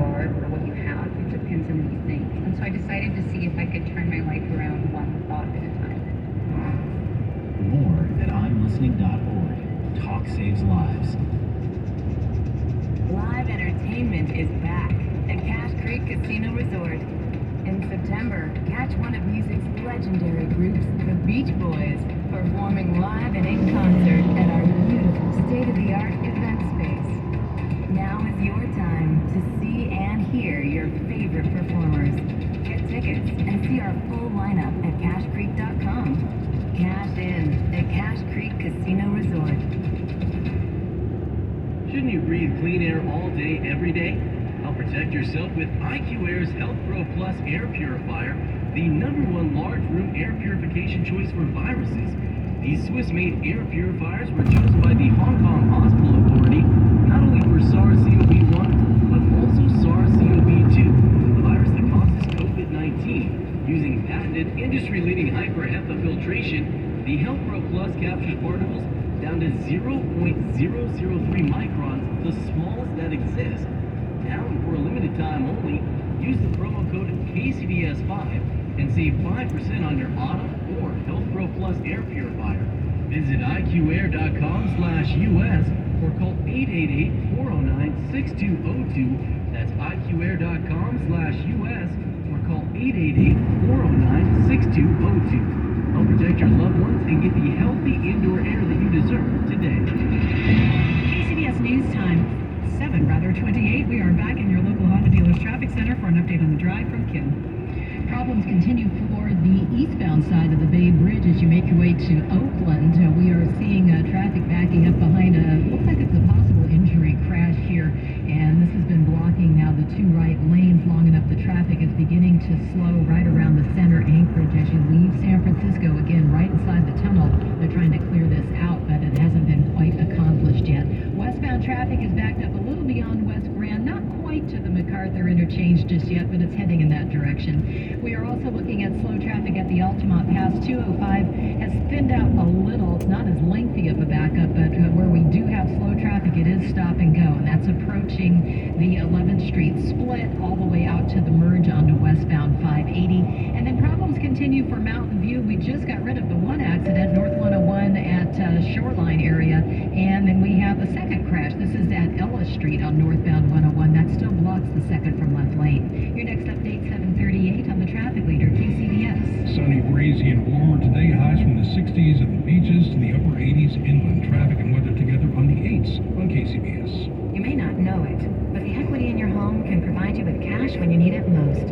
are or what you have. It depends on what you think. And so I decided to see if I could turn my life around one thought at a time. More at imlistening.org. Talk saves lives. Live entertainment is back at Cache Creek Casino Resort. In September, catch one of music's legendary groups, the Beach Boys, performing live and in concert at our beautiful state-of-the-art event space. Now is your time to see and hear your favorite performers. Get tickets and see our full lineup at cashcreek.com. Cash in at Cache Creek Casino Resort. Shouldn't you breathe clean air all day, every day? Help protect yourself with IQ Air's Health Pro Plus Air Purifier, the #1 large room air purification choice for viruses. These Swiss-made air purifiers were chosen by the Hong Kong Hospital Authority not only for SARS-CoV-1, but also SARS-CoV-2, the virus that causes COVID-19. Using patented, industry-leading hyper-HEPA filtration, the Health Pro Plus captures particles down to 0.003 microns, the smallest that exists. Now, and for a limited time only, use the promo code KCBS5 and save 5% on your Auto or Health Pro Plus air purifier. Visit iqair.com/US or call 888-409-6202. That's iqair.com/US or call 888-409-6202. Help protect your loved ones and get the healthy indoor air that you deserve today. KCBS News Time, 7:28. We are back in your local Honda Dealers Traffic Center for an update on the drive from Kim. Problems continue for the eastbound side of the Bay Bridge as you make your way to Oakland. We are seeing traffic backing up behind looks like it's a possible injury crash here, and this has been blocking now the two right lanes long enough. The traffic is beginning to slow right around the center Anchorage as you leave San Francisco. Again, right inside the tunnel, they're trying to clear this out, but it hasn't been quite accomplished yet. Westbound traffic is backed up a little beyond West Grand, not quite to the MacArthur interchange just yet, but it's heading in that direction. We are also looking at slow traffic at the Altamont Pass. 205 has thinned out a little. It's not as lengthy of a backup, but where we do have slow traffic, it is stop and go, and that's approaching the 11th Street split all the way out to the merge onto westbound 580. And then problems continue for Mountain View. We just got rid of the one accident, North 101 at Shoreline area, and then we have a second crash. This is at Ellis Street on northbound 101. That still blocks the second from left lane. Your next update, 7:38 on the traffic leader, KCBS. Sunny, breezy, and warmer today. Highs from the 60s at the beaches to the upper 80s inland. Traffic and weather together on the 8s on KCBS. You may not know it, but the equity in your home can provide you with cash when you need it most.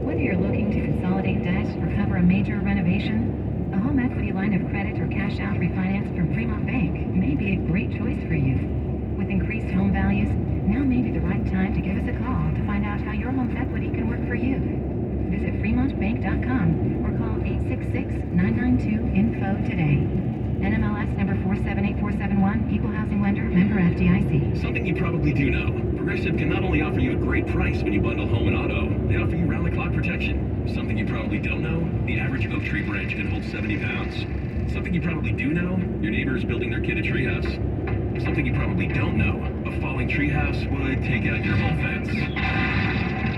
Whether you're looking to consolidate debt or cover a major renovation, a home equity line of credit or cash out refinance from Fremont Bank may be a great choice for you. With increased home values, now may be the right time to give us a call to find out how your home's equity can work for you. Visit fremontbank.com or call 866-992-INFO today. NMLS number 478471, Equal Housing Lender, member FDIC. Something you probably do know. Progressive can not only offer you a great price when you bundle home and auto, they offer you round-the-clock protection. Something you probably don't know, the average oak tree branch can hold 70 pounds. Something you probably do know, your neighbor is building their kid a treehouse. Something you probably don't know, a falling treehouse would take out your whole fence.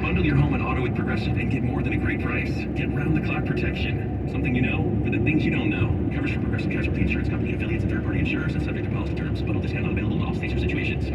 Bundle your home and auto with Progressive and get more than a great price. Get round-the-clock protection. Something you know for the things you don't know. Coverage for Progressive Casualty Insurance Company affiliates and third-party insurers and subject to policy terms. Bundle discount not available in all states or situations.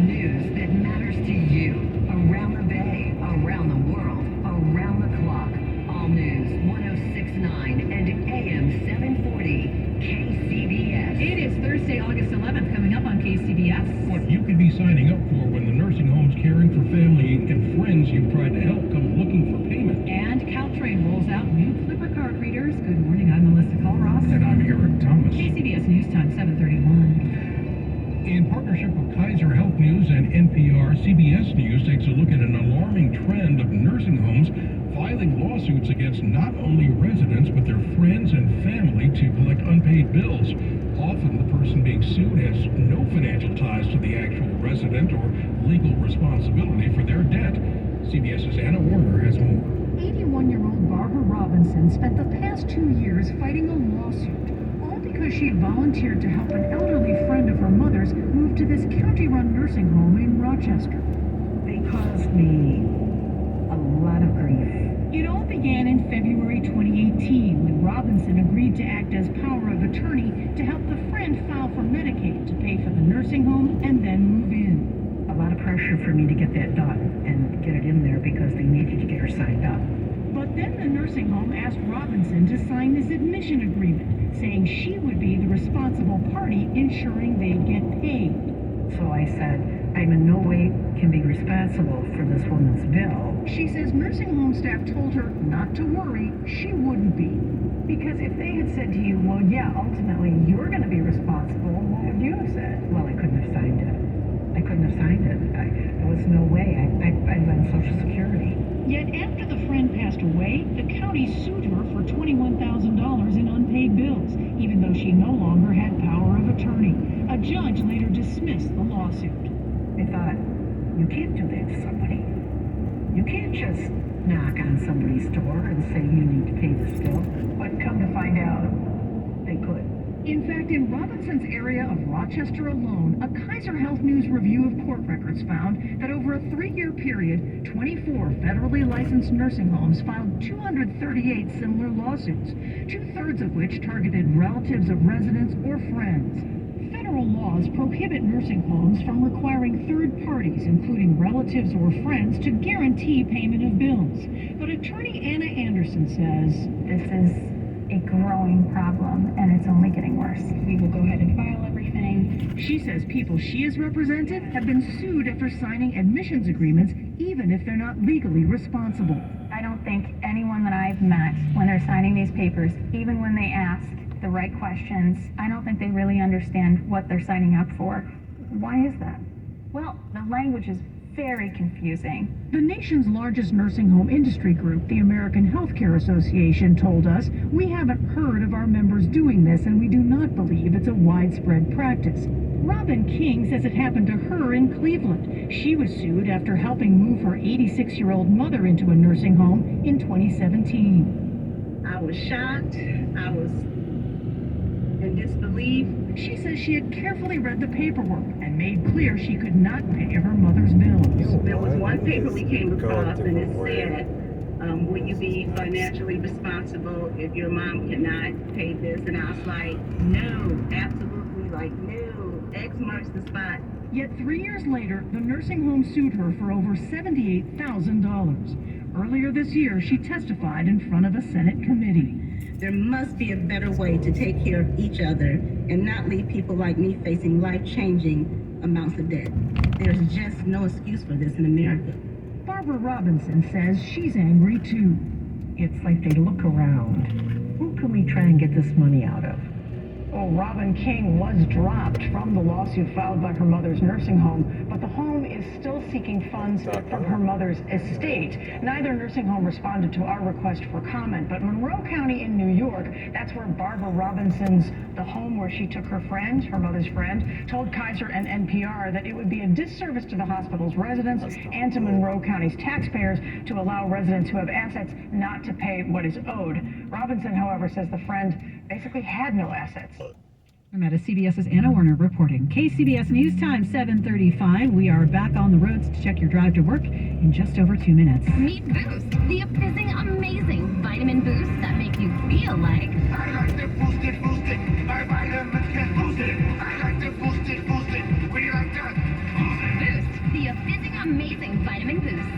News that matters to you. Around the Bay, around the world, around the clock. All news, 106.9 and AM 740. KCBS. It is Thursday, August 11th, coming up on KCBS. What you could be signing up for when the nursing homes caring for family and friends you've tried to help come looking for payment. And Caltrain rolls out new Clipper card readers. Good morning, I'm Melissa Colross. And I'm Eric Thomas. KCBS News Time, 7:31. In partnership with Kaiser Health News and NPR, CBS News takes a look at an alarming trend of nursing homes filing lawsuits against not only residents but their friends and family to collect unpaid bills. Often the person being sued has no financial ties to the actual resident or legal responsibility for their debt. CBS's Anna Warner has more. 81-year-old Barbara Robinson spent the past 2 years fighting a lawsuit, all because she had volunteered to help an elderly friend of her mother's move to this county-run nursing home in Rochester. caused me a lot of grief. It all began in February 2018 when Robinson agreed to act as power of attorney to help the friend file for Medicaid to pay for the nursing home and then move in. A lot of pressure for me to get that done and get it in there because they needed to get her signed up. But then the nursing home asked Robinson to sign this admission agreement, saying she would be the responsible party ensuring they'd get paid. So I said, I'm in no way can be responsible for this woman's bill. She says nursing home staff told her not to worry, she wouldn't be. Because if they had said to you, well, yeah, ultimately you're going to be responsible, what would you have said? Well, I couldn't have signed it. I couldn't have signed it. There was no way. I'd been Social Security. Yet after the friend passed away, the county sued her for $21,000 in unpaid bills, even though she no longer had power of attorney. A judge later dismissed the lawsuit. I thought, you can't do that to somebody. You can't just knock on somebody's door and say you need to pay this bill. But come to find out, they could. In fact, in Robinson's area of Rochester alone, a Kaiser Health News review of court records found that over a 3-year period, 24 federally licensed nursing homes filed 238 similar lawsuits, 2/3 of which targeted relatives of residents or friends. Federal laws prohibit nursing homes from requiring third parties, including relatives or friends, to guarantee payment of bills. But attorney Anna Anderson says, this is a growing problem, and it's only getting worse. We will go ahead and file everything. She says people she has represented have been sued after signing admissions agreements, even if they're not legally responsible. I don't think anyone that I've met, when they're signing these papers, even when they ask the right questions, I don't think they really understand what they're signing up for. Why is that? Well, the language is very confusing. The nation's largest nursing home industry group, the American Healthcare Association, told us, we haven't heard of our members doing this and we do not believe it's a widespread practice. Robin King says it happened to her in Cleveland. She was sued after helping move her 86-year-old mother into a nursing home in 2017. I was shocked. I was in disbelief. She says she had carefully read the paperwork and made clear she could not pay her mother's bills. There was one paper we came across and it said, will you be financially responsible if your mom cannot pay this? And I was like, no, absolutely, like, no, X marks the spot. Yet 3 years later, the nursing home sued her for over $78,000. Earlier this year, she testified in front of a Senate committee. There must be a better way to take care of each other and not leave people like me facing life-changing amounts of debt. There's just no excuse for this in America. Barbara Robinson says she's angry too. It's like they look around. Who can we try and get this money out of? Oh, Robin King was dropped from the lawsuit filed by her mother's nursing home, but the home is still seeking funds from her mother's estate. Neither nursing home responded to our request for comment, but Monroe County in New York, that's where Barbara Robinson's, the home where she took her friend, her mother's friend, told Kaiser and NPR that it would be a disservice to the hospital's residents and to Monroe County's taxpayers to allow residents who have assets not to pay what is owed. Robinson, however, says the friend basically had no assets. I'm at CBS's Anna Werner reporting. KCBS News Time 7:35. We are back on the roads to check your drive to work in just over 2 minutes. Meet Boost, the fizzing, amazing vitamin boost that makes you feel like... I like to boost it, my vitamins can boost it. I like to boost it. What do you like that? Boost, the fizzing, amazing vitamin boost.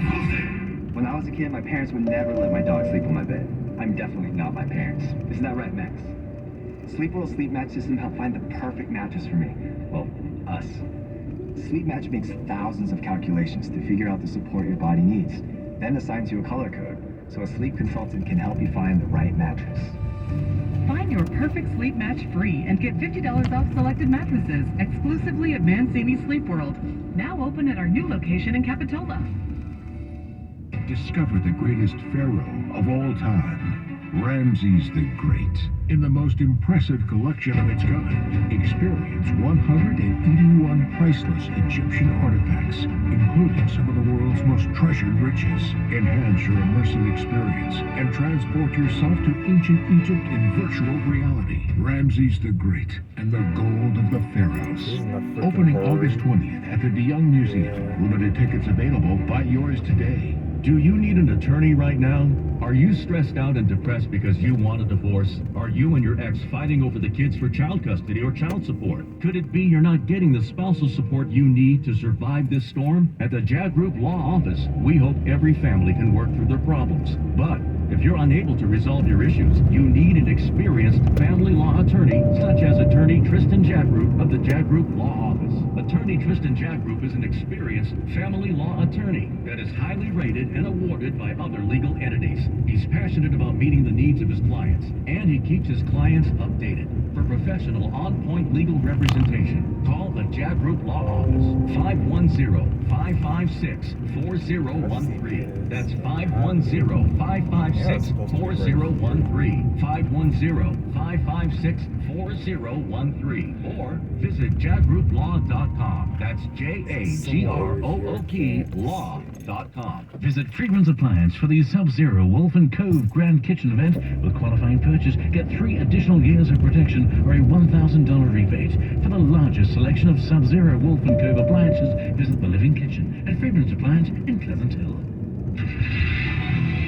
When I was a kid, my parents would never let my dog sleep on my bed. I'm definitely not my parents. Isn't that right, Max? Sleepworld's Sleep Match system helped find the perfect mattress for me. Well, us. Sleep Match makes thousands of calculations to figure out the support your body needs, then assigns you a color code, so a sleep consultant can help you find the right mattress. Find your perfect sleep match free and get $50 off selected mattresses exclusively at Mancini Sleep World. Now open at our new location in Capitola. Discover the greatest pharaoh of all time, Ramses the Great, in the most impressive collection of its kind. Experience 181 priceless Egyptian artifacts, including some of the world's most treasured riches. Enhance your immersive experience and transport yourself to ancient Egypt in virtual reality. Ramses the Great and the Gold of the Pharaohs. Opening August 20th at the De Young Museum. Limited tickets available. Buy yours today. Do you need an attorney right now? Are you stressed out and depressed because you want a divorce? Are you and your ex fighting over the kids for child custody or child support? Could it be you're not getting the spousal support you need to survive this storm? At the JAG Group Law Office, we hope every family can work through their problems. But if you're unable to resolve your issues, you need an experienced family law attorney, such as attorney Tristan Jaggroup of the JAG Group Law Office. Attorney Tristan Jaggroup is an experienced family law attorney that is highly rated and awarded by other legal entities. He's passionate about meeting the needs of his clients, and he keeps his clients updated. For professional, on-point legal representation, call the JAG Group Law Office, 510-556-4013. That's 510-556-4013. 510-556-4013. Or visit jaggrouplaw.com. That's JAGROOP law.com. Visit Friedman's Appliance for the Sub-Zero Wolf and Cove Grand Kitchen event. With qualifying purchase, get 3 additional years of protection or a $1,000 rebate. For the largest selection of Sub-Zero Wolf and Cove appliances, visit the Living Kitchen at Friedman's Appliance in Pleasant Hill.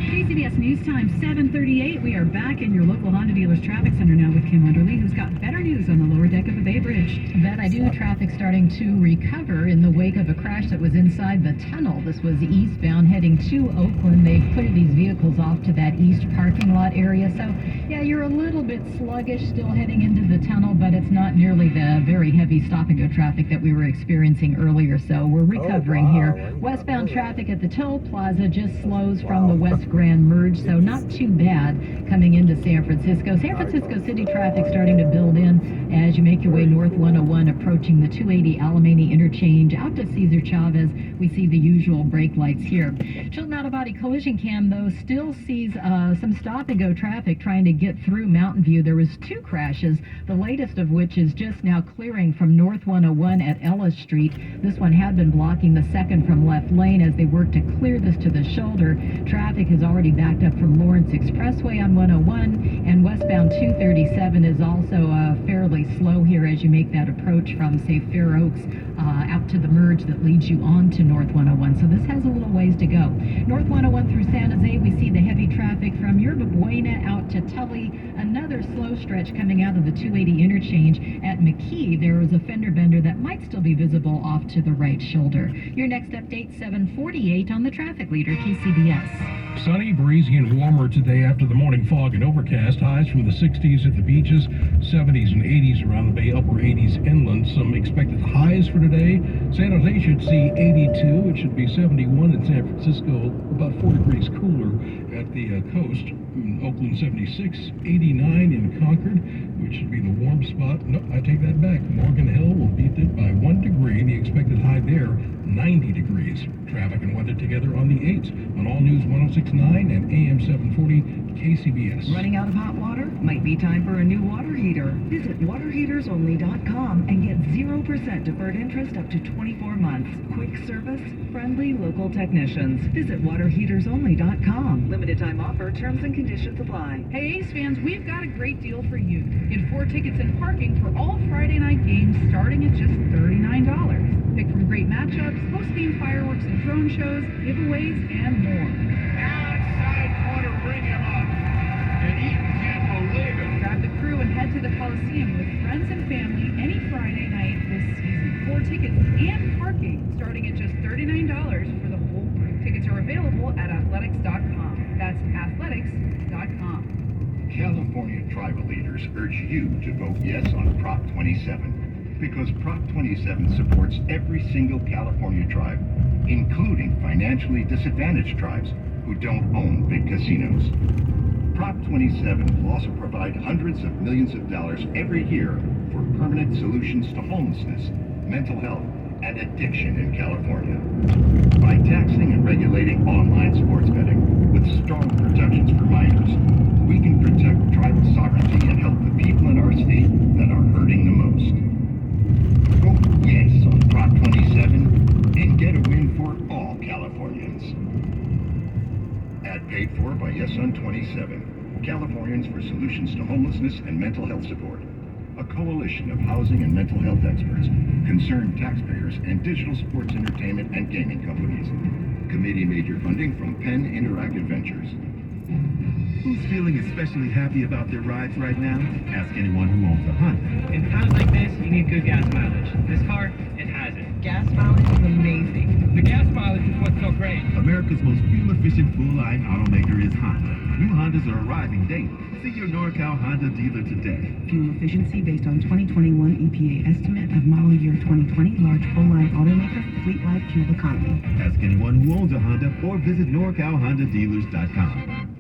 KCBS News Time, 7:38. We are back in your local Honda dealer's traffic center now with Kim Underly, who's got better news on the lower deck of the Bay Bridge. That I do. Traffic starting to recover in the wake of a crash that was inside the tunnel. This was eastbound heading to Oakland. They cleared these vehicles off to that east parking lot area. So, yeah, you're a little bit sluggish still heading into the tunnel, but it's not nearly the very heavy stop-and-go traffic that we were experiencing earlier. So we're recovering here. Westbound traffic at the toll plaza just slows from the West Grand merge, so not too bad coming into San Francisco. San Francisco City traffic starting to build in as you make your way north 101, approaching the 280 Alameda interchange out to Cesar Chavez. We see the usual brake lights here. Chilton Auto Body collision cam, though, still sees some stop-and-go traffic trying to get through Mountain View. There was 2 crashes, the latest of which is just now clearing from North 101 at Ellis Street. This one had been blocking the second from left lane as they work to clear this to the shoulder. Traffic has already backed up from Lawrence Expressway on 101, and westbound 237 is also fairly slow here as you make that approach from, say, Fair Oaks out to the merge that leads you on to North 101. So this has a little ways to go. North 101 through San Jose, we see the heavy traffic from Yerba Buena out to Tully. Another slow stretch coming out of the 280 interchange at McKee. There was a fender bender that might still be visible off to the right shoulder. Your next update, 7:48 on the traffic leader, KCBS. Sunny, breezy, and warmer today after the morning fog and overcast. Highs from the 60s at the beaches, 70s and 80s around the bay, upper 80s inland. Some expected highs for today. San Jose should see 82. It should be 71 in San Francisco, about 4 degrees cooler at the coast. In Oakland, 76, 89 in Concord, which should be the warm spot. No, I take that back. Morgan Hill will beat it by 1 degree. The expected high there, 90 degrees. Traffic and weather together on the 8th on All News 106.9 and AM 740 KCBS. Running out of hot water? Might be time for a new water heater. Visit waterheatersonly.com and get 0% deferred interest up to 24 months. Quick service, friendly local technicians. Visit waterheatersonly.com. Limited time offer, terms and conditions apply. Hey Ace fans, we've got a great deal for you. Get 4 tickets and parking for all Friday night games starting at just $39. Pick from great matchups, post-game fireworks and drone shows, giveaways, and more. Outside corner, bring him up. And you can't believe it. Grab the crew and head to the Coliseum with friends and family any Friday night this season. 4 tickets and parking starting at just $39 for the whole group. Tickets are available at athletics.com. That's athletics.com. California tribal leaders urge you to vote yes on Prop 27 because Prop 27 supports every single California tribe, including financially disadvantaged tribes who don't own big casinos. Prop 27 will also provide hundreds of millions of dollars every year for permanent solutions to homelessness, mental health, and addiction in California. By taxing and regulating online sports betting with strong protections for minors, we can protect tribal sovereignty and help the people in our state that are hurting the most. Vote yes on Prop 27 and get a win for Yes on 27. Californians for Solutions to Homelessness and Mental Health Support. A coalition of housing and mental health experts, concerned taxpayers, and digital sports entertainment and gaming companies. Committee major funding from Penn Interactive Ventures. Who's feeling especially happy about their rides right now? Ask anyone who owns a Honda. In times like this, you need good gas mileage. This car, it has it. Gas mileage is amazing. The gas mileage is what's so great. America's most fuel-efficient full-line automaker is Honda. New Hondas are arriving daily. See your NorCal Honda dealer today. Fuel efficiency based on 2021 EPA estimate of model year 2020 large full-line automaker, fleet life fuel economy. Ask anyone who owns a Honda or visit NorCalHondaDealers.com.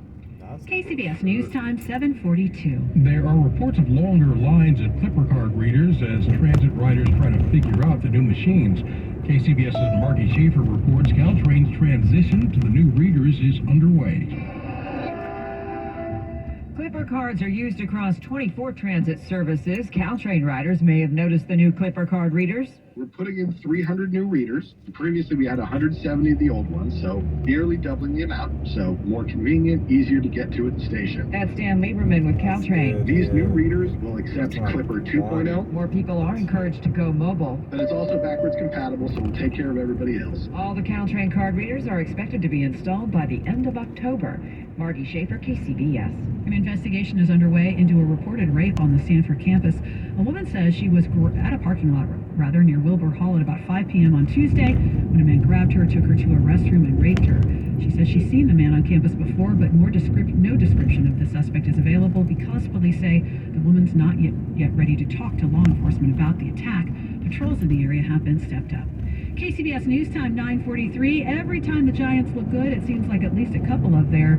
KCBS News Time, 7:42. There are reports of longer lines at Clipper card readers as transit riders try to figure out the new machines. KCBS's Margie Schaefer reports Caltrain's transition to the new readers is underway. Clipper cards are used across 24 transit services. Caltrain riders may have noticed the new Clipper card readers. We're putting in 300 new readers. Previously, we had 170 of the old ones, so nearly doubling the amount. So more convenient, easier to get to at the station. That's Dan Lieberman with Caltrain. These new readers will accept Clipper 2.0. More people are encouraged to go mobile. But it's also backwards compatible, so we'll take care of everybody else. All the Caltrain card readers are expected to be installed by the end of October. Margie Schaefer, KCBS. An investigation is underway into a reported rape on the Stanford campus. A woman says she was at a parking lot near Wilbur Hall at about 5 p.m. on Tuesday when a man grabbed her, took her to a restroom, and raped her. She says she's seen the man on campus before, but no description of the suspect is available because police say the woman's not yet ready to talk to law enforcement about the attack. Patrols in the area have been stepped up. KCBS News Time, 9:43. Every time the Giants look good, it seems like at least a couple of their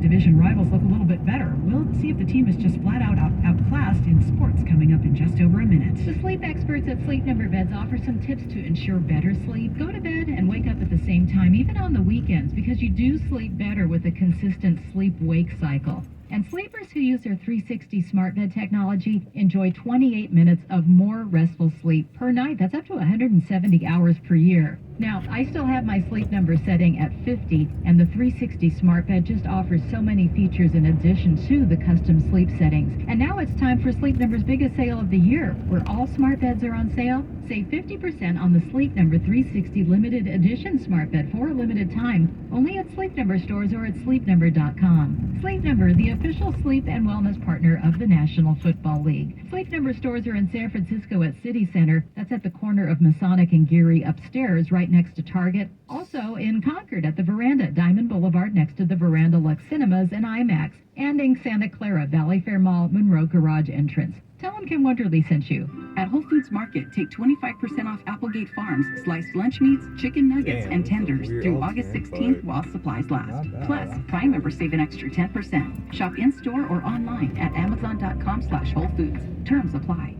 division rivals look a little bit better. We'll see if the team is just flat out outclassed in sports coming up in just over a minute. The sleep experts at Sleep Number Beds offer some tips to ensure better sleep. Go to bed and wake up at the same time, even on the weekends, because you do sleep better with a consistent sleep-wake cycle. And sleepers who use their 360 smart bed technology enjoy 28 minutes of more restful sleep per night. That's up to 170 hours per year. Now, I still have my sleep number setting at 50, and the 360 smart bed just offers so many features in addition to the custom sleep settings. And now it's time for Sleep Number's biggest sale of the year, where all smart beds are on sale. Save 50% on the Sleep Number 360 limited edition smart bed for a limited time, only at Sleep Number stores or at sleepnumber.com. Sleep Number, the official sleep and wellness partner of the National Football League. Sleep Number stores are in San Francisco at City Center. That's at the corner of Masonic and Geary upstairs, right next to Target. Also in Concord at the Veranda, Diamond Boulevard next to the Veranda Lux Cinemas and IMAX. And in Santa Clara, Valley Fair Mall, Monroe Garage entrance. Tell them Kim Wonderly sent you. At Whole Foods Market, take 25% off Applegate Farms, sliced lunch meats, chicken nuggets, and tenders through August 16th while supplies last. Plus, Prime members save an extra 10%. Shop in-store or online at Amazon.com/Whole Foods. Terms apply.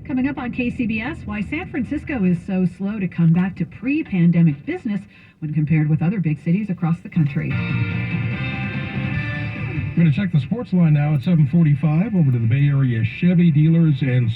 Coming up on KCBS, why San Francisco is so slow to come back to pre-pandemic business when compared with other big cities across the country. We're going to check the sports line now at 7:45 over to the Bay Area Chevy dealers and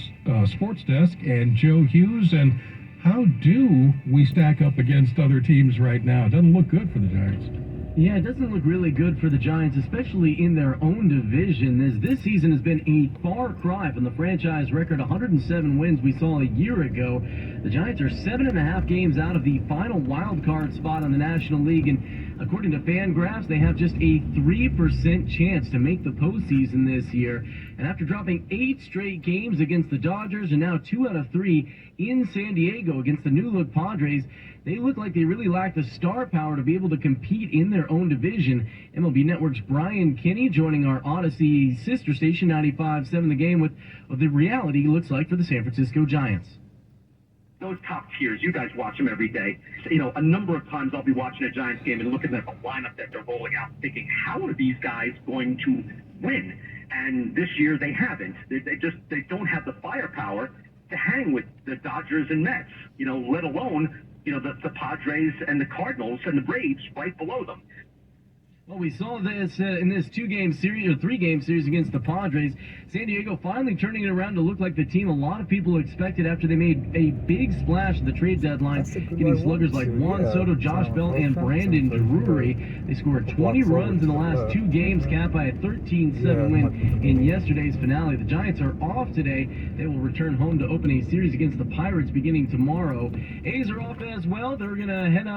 sports desk and Joe Hughes. And how do we stack up against other teams right now? It doesn't look good for the Giants. Yeah, it doesn't look really good for the Giants, especially in their own division, as this season has been a far cry from the franchise record 107 wins we saw a year ago. The Giants are 7.5 games out of the final wild card spot in the National League, and according to FanGraphs, they have just a 3% chance to make the postseason this year. And after dropping 8 straight games against the Dodgers and now 2 out of 3 in San Diego against the new-look Padres, they look like they really lack the star power to be able to compete in their own division. MLB Network's Brian Kinney joining our Odyssey sister station 95.7 The Game with what the reality looks like for the San Francisco Giants. Those top tiers, you guys watch them every day. You know, a number of times I'll be watching a Giants game and looking at the lineup that they're rolling out thinking, how are these guys going to win? And this year they haven't. They don't have the firepower to hang with the Dodgers and Mets, you know, let alone, you know, the Padres and the Cardinals and the Braves right below them. Well, we saw this in this three-game series against the Padres. San Diego finally turning it around to look like the team a lot of people expected after they made a big splash at the trade deadline, getting sluggers like Juan Soto, Josh Bell, and Brandon Drury. They scored 20 runs in the last 2 games, capped by a 13-7 win in yesterday's finale. The Giants are off today. They will return home to open a series against the Pirates beginning tomorrow. A's are off as well. They're going to head out